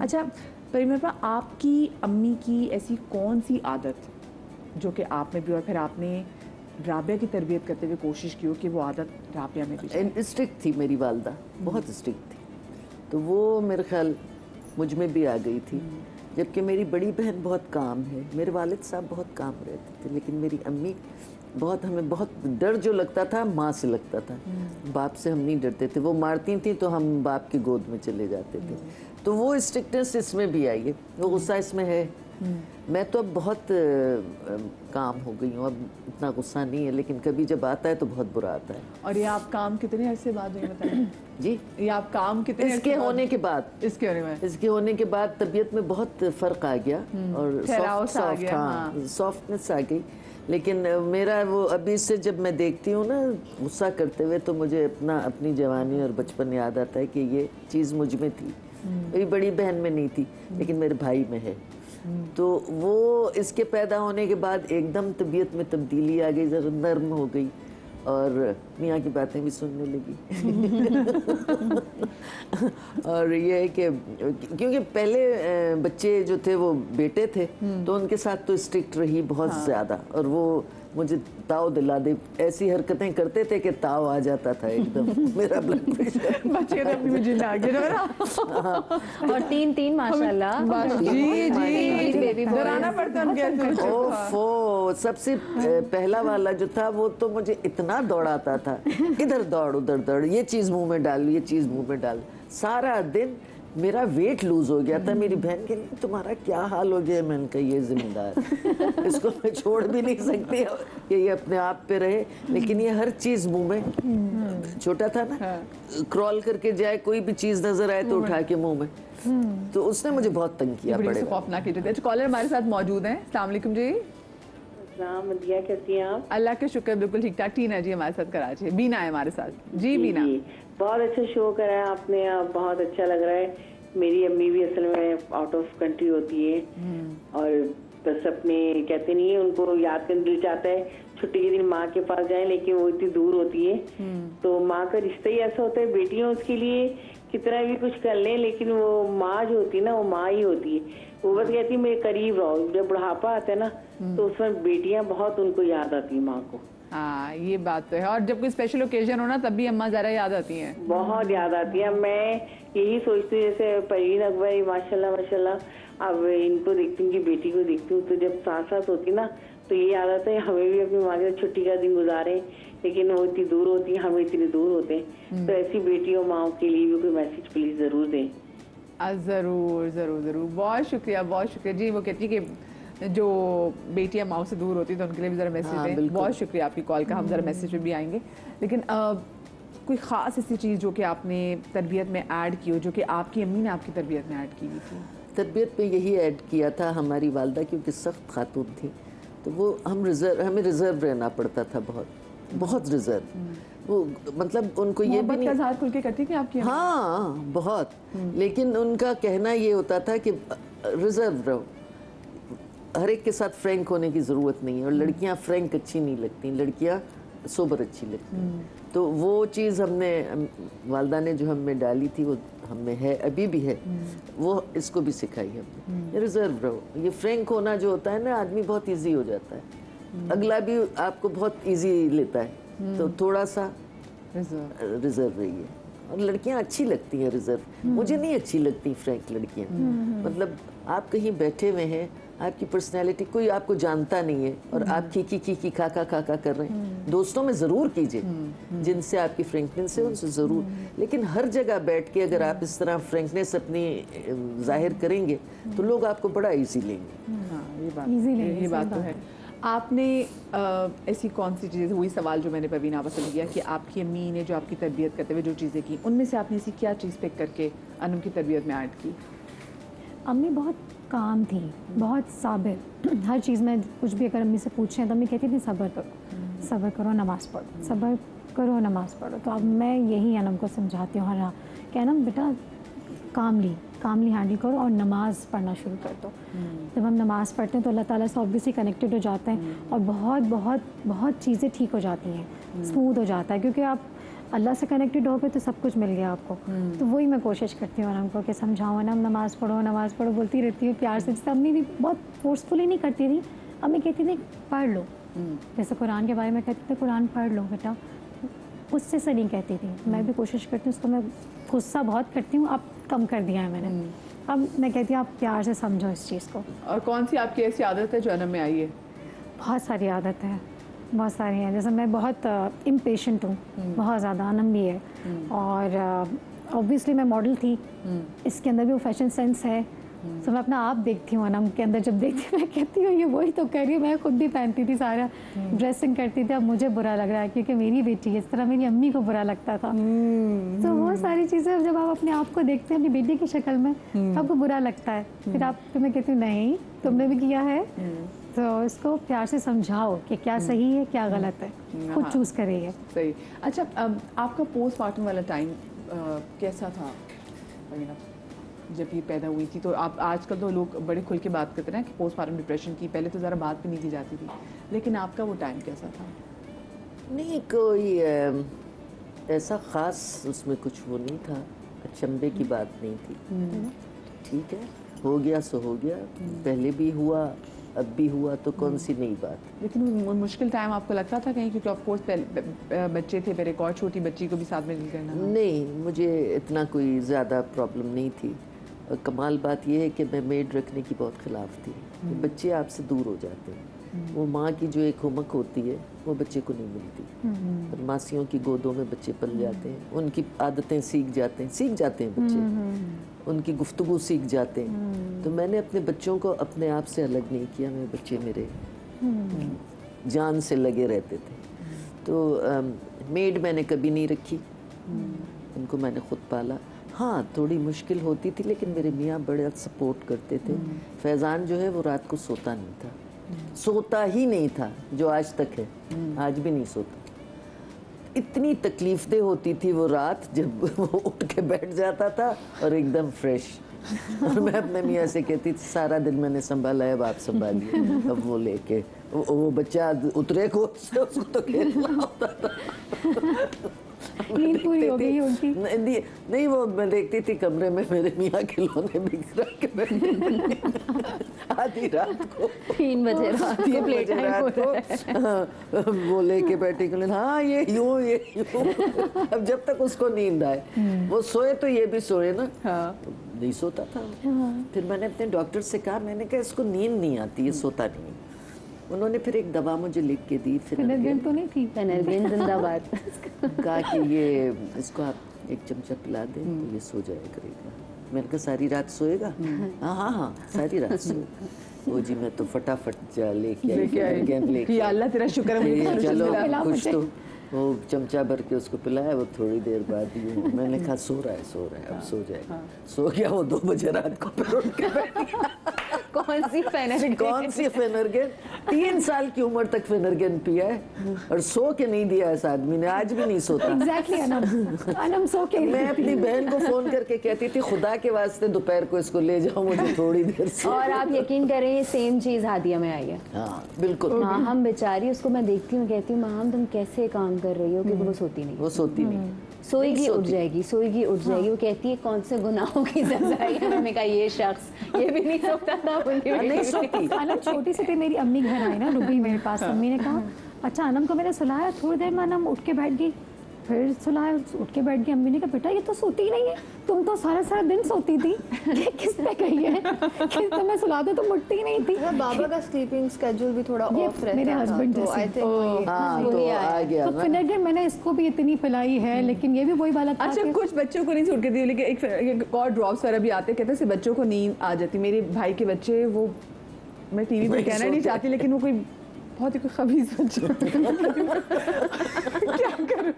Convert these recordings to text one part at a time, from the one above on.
अच्छा परिमल, आपकी अम्मी की ऐसी कौन सी आदत जो कि आप में भी और फिर आपने राबिया की तरबियत करते हुए कोशिश की हो कि वो आदत राबिया में भी? स्ट्रिक्ट थी मेरी वालदा, बहुत स्ट्रिक्ट थी, तो वो मेरे ख्याल मुझ में भी आ गई थी। जबकि मेरी बड़ी बहन बहुत काम है, मेरे वालिद साहब बहुत काम रहते थे, लेकिन मेरी अम्मी बहुत, हमें बहुत डर जो लगता था माँ से लगता था, बाप से हम नहीं डरते थे। वो मारती थी तो हम बाप की गोद में चले जाते थे। तो वो स्ट्रिक्टनेस इसमें भी आई है, वो गुस्सा इसमें है। मैं तो अब बहुत काम हो गई हूँ, अब इतना गुस्सा नहीं है, लेकिन कभी जब आता है तो बहुत बुरा आता है। और ये आप काम कितने अरसे बाद हुई बताएं? जी, ये आप काम कितने इसके होने के बाद, इसके होने के बाद तबीयत में बहुत फर्क आ गया और सॉफ्टनेस आ गई। लेकिन मेरा वो अभी से जब मैं देखती हूँ ना गुस्सा करते हुए, तो मुझे अपनी जवानी और बचपन याद आता है कि ये चीज़ मुझ में थी। मेरी बड़ी बहन में नहीं थी, लेकिन मेरे भाई में है। तो वो इसके पैदा होने के बाद एकदम तबीयत में तब्दीली आ गई, ज़रा नर्म हो गई और मियाँ की बातें भी सुनने लगी। और ये है कि क्योंकि पहले बच्चे जो थे वो बेटे थे, तो उनके साथ तो स्ट्रिक्ट रही बहुत ज़्यादा, और वो मुझे ताव दिला दे, ऐसी हरकतें करते थे कि ताव आ जाता था एकदम। मेरा ब्लड प्रेशर बच्चे तो अपनी मुझे आ गया और तीन माशाल्लाह। जी डराना पड़ता है उनके। ओफो, सबसे पहला वाला जो था वो तो मुझे इतना दौड़ाता था, इधर दौड़ उधर दौड़, ये चीज़ मुंह में डाल, ये चीज़ मुंह में डाल। सारा दिन मेरा वेट लूज हो गया था। मेरी बहन के लिए तुम्हारा क्या हाल हो गया? मैंने कहा ये जिम्मेदार, इसको मैं छोड़ भी नहीं सकती कि ये अपने आप पे रहे, लेकिन ये हर चीज मुंह में, छोटा था ना, क्रॉल करके जाए, कोई भी चीज नजर आए तो उठा के मुंह में, तो उसने मुझे बहुत तंग किया। बड़े खौफनाक कीजिए। कॉलर हमारे साथ मौजूद हैं। अस्सलाम वालेकुम जी। मदिया, कैसी हैं आप? अल्लाह के शुक्र, बिल्कुल ठीक ठाक। टीना जी हमारे साथ कराची, बीना है हमारे साथ। जी बीना, बहुत अच्छा शो कराया आपने, बहुत अच्छा लग रहा है। मेरी अम्मी भी असल में आउट ऑफ कंट्री होती है और बस अपने कहते नहीं है, उनको याद करने दिल चाहता है छुट्टी के दिन माँ के पास जाए, लेकिन वो इतनी दूर होती है। तो माँ का रिश्ता ही ऐसा होता है, बेटियां उसके लिए कितना भी कुछ कर लें, लेकिन वो माँ जो होती है ना, वो माँ ही होती है। वो बस कहती है मेरे करीब रहो। जब बुढ़ापा आता है ना, तो उसमें बेटियां बहुत उनको याद आती है माँ को। हाँ ये बात तो है। और जब कोई स्पेशल ओकेजन हो ना, तब भी अम्मा ज़रा याद आती हैं, बहुत याद आती है। मैं यही सोचती हूँ, जैसे परवीन अकबर माशाल्लाह माशाल्लाह, अब इनको देखती हूँ कि बेटी को देखती हूँ, तो जब साथ साथ होती ना, तो ये याद आता है हमें भी अपनी माँ के छुट्टी का दिन गुजारें, लेकिन वो इतनी दूर होती है, हम इतनी दूर होते हैं। तो ऐसी बेटियों माओ के लिए भी कोई मैसेज प्लीज जरूर दें। ज़रूर ज़रूर ज़रूर। बहुत शुक्रिया, बहुत शुक्रिया जी। वो कहती है कि जो बेटियां माओ से दूर होती तो उनके लिए भी ज़रा मैसेज दें। बहुत शुक्रिया आपकी कॉल का, हम ज़रा मैसेज पे भी आएंगे। लेकिन कोई ख़ास ऐसी चीज़ जो कि आपने तरबियत में ऐड की हो, जो कि आपकी अम्मी ने आपकी तरबियत में ऐड की हुई थी? तरबियत में यही ऐड किया था हमारी वालदा, क्योंकि सख्त खातून थी, तो वो हमें रिजर्व रहना पड़ता था, बहुत रिजर्व। वो मतलब उनको ये भी नहीं इज़हार खुल के करती थी आपकी? हाँ बहुत, लेकिन उनका कहना ये होता था कि रिजर्व रहो, हर एक के साथ फ्रैंक होने की ज़रूरत नहीं है, और लड़कियां फ्रैंक अच्छी नहीं लगती, लड़कियां सोबर अच्छी लगती हैं। तो वो चीज़ हमने, वालदा ने जो हमें डाली थी वो हमें है, अभी भी है, वो इसको भी सिखाई हमने। रिजर्व रहो, ये फ्रैंक होना जो होता है ना, आदमी बहुत इजी हो जाता है, अगला भी आपको बहुत इजी लेता है, तो थोड़ा सा रिजर्व रहिए। और लड़कियां अच्छी लगती हैं रिजर्व, मुझे नहीं अच्छी लगती फ्रैंक लड़कियां। मतलब आप कहीं बैठे हुए हैं, आपकी पर्सनैलिटी कोई आपको जानता नहीं है, और आप की खाका कर रहे हैं, दोस्तों में ज़रूर कीजिए, जिनसे आपकी फ्रैंकनेस है उनसे ज़रूर, लेकिन हर जगह बैठ के अगर आप इस तरह फ्रैंकनेस अपनी जाहिर करेंगे तो लोग आपको बड़ा ईजी लेंगे। हाँ ये बात तो है। आपने ऐसी कौन सी चीज़ें, वही सवाल जो मैंने परवीन आपसे किया कि आपकी अम्मी ने जो आपकी तरबियत करते हुए जो चीज़ें की, उनमें से आपने ऐसी क्या चीज़ पिक करके अनम की तरबियत में ऐड की? अम्मी बहुत काम थी, बहुत साबिर, हर चीज़ में कुछ भी अगर अम्मी से पूछें तो अम्मी कहती थी सब्र करो नमाज़ पढ़ो, सब्र करो नमाज़ पढ़ो। तो अब मैं यही अनम को समझाती हूँ, हाँ कि अनम बेटा कामली हैंडल करो और नमाज़ पढ़ना शुरू कर दो। जब हम नमाज़ पढ़ते हैं तो अल्लाह ताला से ऑब्वियसली कनेक्टेड हो जाते हैं, और बहुत बहुत बहुत चीज़ें ठीक हो जाती हैं, स्मूथ हो जाता है, क्योंकि आप अल्लाह से कनेक्टेड हो गए तो सब कुछ मिल गया आपको। तो वही मैं कोशिश करती हूँ अनम को कि समझाओ अनम नमाज़ पढ़ो बोलती रहती हूँ प्यार से। जैसे अम्मी भी बहुत फोर्सफुली नहीं करती थी, अम्मी कहती थी पढ़ लो, जैसे कुरान के बारे में कहती थी कुरान पढ़ लो बेटा, गुस्से से नहीं कहती थी। मैं भी कोशिश करती हूँ उसको, मैं गुस्सा बहुत करती हूँ, अब कम कर दिया है मैंने। अब मैं कहती हूँ आप प्यार से समझो इस चीज़ को। और कौन सी आपकी ऐसी आदत है जो अनम में आई है? बहुत सारी आदत है, बहुत सारी हैं। जैसे मैं बहुत इम्पेशेंट हूँ, बहुत ज़्यादा, अनम भी है। और ऑब्वियसली मैं मॉडल थी, इसके अंदर भी वो फैशन सेंस है। तो मैं अपना आप देखती हूँ अनम के अंदर, जब देखती हूँ मैं कहती हूँ ये वही तो कर रही हूँ। मैं खुद भी पहनती थी, सारा ड्रेसिंग करती थी, अब मुझे बुरा लग रहा है क्योंकि मेरी बेटी है, इस तरह मेरी अम्मी को बुरा लगता था। तो बहुत सारी चीज़ें जब आप अपने आप को देखते हैं अपनी बेटी की शक्ल में, आपको बुरा लगता है। फिर आप मैं कहती हूँ नहीं तुमने भी किया है, तो इसको प्यार से समझाओ कि क्या सही है क्या गलत है, खुद चूज करिए। सही। अच्छा, आपका पोस्टमार्टम वाला टाइम कैसा था जब ये पैदा हुई थी? तो आप आजकल तो लोग बड़े खुल के बात करते हैं कि पोस्टमार्टम डिप्रेशन की, पहले तो ज़रा बात भी नहीं की जाती थी, लेकिन आपका वो टाइम कैसा था? नहीं, कोई ऐसा ख़ास उसमें कुछ वो नहीं था, अचंभे की बात नहीं थी। ठीक है, हो गया सो हो गया, पहले भी हुआ अब भी हुआ, तो कौन सी नई बात। लेकिन वो मुश्किल टाइम आपको लगता था कहीं, क्योंकि ऑफ कोर्स बच्चे थे, फिर एक और छोटी बच्ची को भी साथ में डील करना? नहीं, मुझे इतना कोई ज़्यादा प्रॉब्लम नहीं थी। और कमाल बात यह है कि मैं मेड रखने की बहुत ख़िलाफ़ थी कि बच्चे आपसे दूर हो जाते हैं। वो माँ की जो एक हुमक होती है वो बच्चे को नहीं मिलती। और मासियों की गोदों में बच्चे पल जाते हैं, उनकी आदतें सीख जाते हैं बच्चे, उनकी गुफ्तगू सीख जाते हैं। तो मैंने अपने बच्चों को अपने आप से अलग नहीं किया, मेरे बच्चे मेरे जान से लगे रहते थे। तो मेड मैंने कभी नहीं रखी, उनको मैंने खुद पाला। हाँ, थोड़ी मुश्किल होती थी, लेकिन मेरे मियाँ बड़े सपोर्ट करते थे। फैज़ान जो है वो रात को सोता नहीं था, सोता ही नहीं था, जो आज तक है, आज भी नहीं सोता। इतनी तकलीफदेह होती थी वो रात, जब वो उठ के बैठ जाता था और एकदम फ्रेश। और मैं अपने मियाँ से कहती थी सारा दिन मैंने संभाला है, अब आप संभालिए। अब वो लेके वो बच्चा उतरे को उसको तो खेलना होता था। नींद पूरी हो गई उनकी? नहीं, वो मैं देखती थी कमरे में मेरे मियाँ खिलौने बिखरा के बैठे आधी रात को, 3 बजे रात को वो लेके बैठी, हाँ ये यूं। अब जब तक उसको नींद आए, वो सोए तो ये भी सोए ना। हाँ। नहीं सोता था। फिर मैंने अपने डॉक्टर से कहा, मैंने कहा इसको नींद नहीं आती, ये सोता नहीं। उन्होंने फिर एक दवा मुझे लिख के दी, फेनर्गेन तो नहीं थी? फेनर्गेन जिंदाबाद। कहा कि ये इसको आप एक चमचा पिला दें तो ये सो जाया करेगा। मैंने कहा सारी रात सोएगा? हाँ, सारी रात सोएगा। वो जी मैं तो फटाफट लेके आई, अल्लाह तेरा शुक्र है, चलो कुछ तो। वो चमचा भर के उसको पिलाया, वो थोड़ी देर बाद ही मैंने कहा सो रहा है, अब सो जाएगा। सो गया वो 2 बजे रात को, फिर उठ के बैठ गया। कौन सी फेनर्गेन? 3 साल की उम्र तक फेनर्गेन पिया है और सो के नहीं दिया इस आदमी ने, आज भी नहीं सोता। एग्जैक्टली अनम सो के। मैं अपनी बहन को फोन करके कहती थी खुदा के वास्ते दोपहर को इसको ले जाओ, मुझे थोड़ी देर से। और आप यकीन करें ये सेम चीज़ हादिया में आई है। हाँ बिल्कुल। हम बेचारी, उसको मैं देखती हूँ, कहती हूँ माम तुम कैसे काम कर रही हो, क्योंकि वो सोती नहीं। वो सोती नहीं, सोएगी उठ जाएगी, सोएगी उठ जाएगी। वो कहती है कौन से गुनाहों की सजा है। मैंने कहा ये शख्स ये भी नहीं सोता था, नहीं सोती। अनम छोटी सी थी, मेरी अम्मी घर आई ना, रुबी मेरे पास। अम्मी ने कहा अच्छा अनम को मैंने सुलाया, थोड़ी देर में अनम उठ के बैठ गई, फिर सुलाया, उठ के बैठ गई। अम्मी ने कहा बेटा ये तो सोती ही नहीं है, तुम तो सारा दिन सोती थी, ये किस पे गई है? किस पे मैं सुला दूं तो उठती ही नहीं थी। बाबा का स्लीपिंग स्केड्यूल भी थोड़ा ऑफ रहता है, मेरे हस्बैंड तो आई थिंक तो आ गया। तो फिनर्गेन मैंने इसको भी इतनी पिलाई है, लेकिन ये भी वही वाला था। अच्छा, कुछ बच्चों को नहीं सूट करती, लेकिन एक और ड्रॉप्स वगैरह भी आते, कहते हैं बच्चों को नींद आ जाती। मेरे भाई के बच्चे, वो मैं टीवी पे कहना नहीं चाहती, लेकिन वो कोई बहुत ही कोई खबीज बच्चा क्या करूं,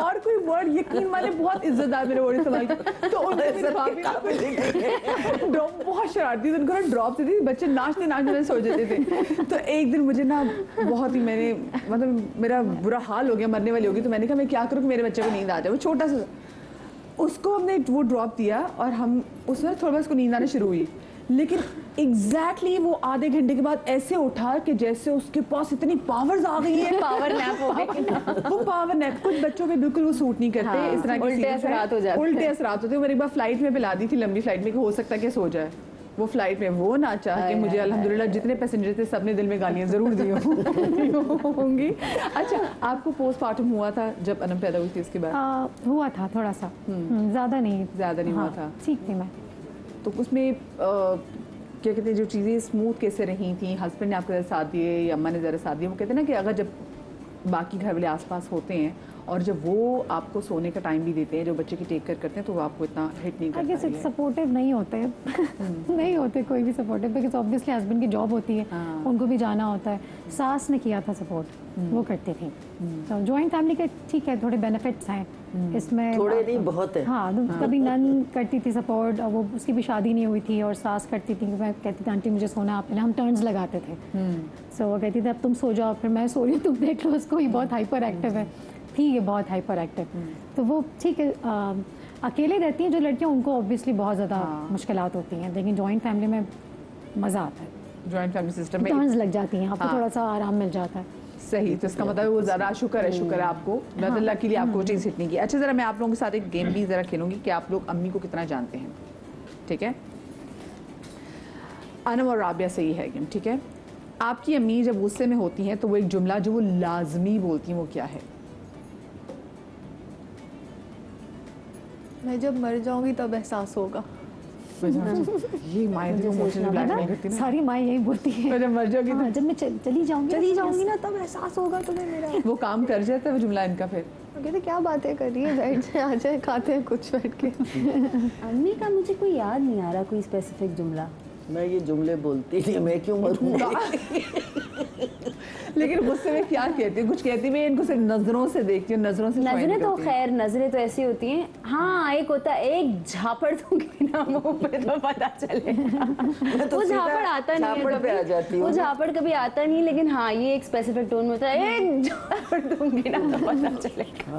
और कोई वर्ड यकीन माने बहुत इज्जतदार मेरे वर्ड इस्तेमाल, तो उनके ड्रॉप बहुत शरारती थी, उनको ड्रॉप देती थी, बच्चे नाचते सो जाते थे। तो एक दिन मुझे ना बहुत ही मैंने मतलब मेरा बुरा हाल हो गया, मरने वाली होगी। तो मैंने कहा मैं क्या करूँ कि मेरे बच्चे को नींद आ जाए। वो छोटा सा, उसको हमने वो ड्रॉप दिया और हम उसमें थोड़ा बहुत उसको नींद आना शुरू हुई, लेकिन एग्जैक्टली वो आधे घंटे के बाद ऐसे उठा कि जैसे उसके पास इतनी पावर्स आ गई है। पावर नैप हो गई। वो पावर नैप कुछ बच्चों पे बिल्कुल वो सूट नहीं करते। हाँ, इस तरह की उल्टे असरात हो जाते हैं। उल्टे असरात होते हैं। मैंने एक बार फ्लाइट में पिला दी थी, लंबी फ्लाइट में, कि हो सकता है कि सो जाए। वो फ्लाइट में वो ना चाह के मुझे अल्हम्दुलिल्लाह जितने पैसेंजर थे सबने दिल में गालियाँ ज़रूर दी होंगी। अच्छा, आपको पोस्टमार्टम हुआ था जब अनम पैदा हुई थी उसके बाद? हुआ था थोड़ा सा, ज़्यादा नहीं हुआ था। ठीक थी मैं। तो उसमें क्या कहते हैं, जो चीज़ें स्मूथ कैसे रही थी? हस्बैंड ने आपके ज़रा साथ दिए या अम्मा ने ज़रा साथ दिए? वो कहते हैं ना कि अगर जब बाकी घर वाले आसपास होते हैं और जब वो आपको सोने का टाइम भी देते हैं, जो बच्चे की टेक केयर करते हैं, तो वो आपको इतना हिट नहीं करता है। सपोर्टिव नहीं होते नहीं होते कोई भी सपोर्टिव, बिकॉज ऑब्वियसली हस्बैंड की जॉब होती है, उनको भी जाना होता है। सास ने किया था सपोर्ट, वो करती थी। तो जॉइंट फैमिली के ठीक है, थोड़े बेनिफिट्स हैं इसमें, थोड़े नहीं बहुत है। हाँ, कभी नन करती थी सपोर्ट, और वो उसकी भी शादी नहीं हुई थी और सास करती थी। मैं कहती थी आंटी मुझे सोना, आप हम टर्न्स लगाते थे। सो वो कहती थी अब तुम सो जाओ, फिर मैं सो रही हूँ, तुम देख लो उसको, ये बहुत हाइपर एक्टिव है। ठीक है, बहुत हाइपर एक्टिव, तो वो ठीक है। अकेले रहती हैं जो लड़कियां, उनको ऑब्वियसली बहुत ज़्यादा मुश्किलात होती हैं, लेकिन जॉइंट फैमिली में मज़ा आता है। जॉइंट फैमिली सिस्टम में टर्न्स लग जाती हैं, आपको थोड़ा सा आराम मिल जाता है। सही, तो इसका मतलब वो ज़रा शुक्र है आपको, अल्लाह के लिए आपको वो चीज़ हिट नहीं की। अच्छा, ज़रा मैं आप लोगों के साथ एक गेम भी ज़रा खेलूँगी कि आप लोग अम्मी को कितना जानते हैं, ठीक है? अनम और राबिया से ही है गेम, ठीक है? आपकी अम्मी जब गुस्से में होती हैं तो वो एक जुमला जो वो लाजमी बोलती हैं, वो क्या है? मैं जब मर जाऊंगी तब एहसास होगा। ये माएँ जो इमोशनल ब्लैकमेल करती है ना, सारी माएँ यही बोलती हैं, मैं जब मर जाऊंगी हाँ, जब मैं चली जाऊंगी ना तब एहसास होगा तुम्हें मेरा। वो काम कर जाता है वो जुमला इनका। फिर कहते क्या बातें कर रही है, बैठ जाए, आ जाए, खाते हैं कुछ बैठ के। अम्मी का मुझे कोई याद नहीं आ रहा कोई स्पेसिफिक जुमला। मैं ये जुमले बोलती नहीं, मैं क्यों मरूंगी। लेकिन गुस्से में क्या कहती है? कुछ कहती मैं इनको सिर्फ नजरों से देखती हूँ, नजरों से नजरें तो खैर, नजरें तो ऐसी होती हैं। हाँ, एक होता है, एक झापड़ दूंगी ना मुंह पे तो पता चलेगा। वो झापड़ आता नहीं है, झापड़ पे आ जाती हूँ। वो झापड़ कभी आता नहीं, लेकिन हाँ ये एक स्पेसिफिक टोन में होता है, एक झापड़ दूंगी ना तो पता चलेगा।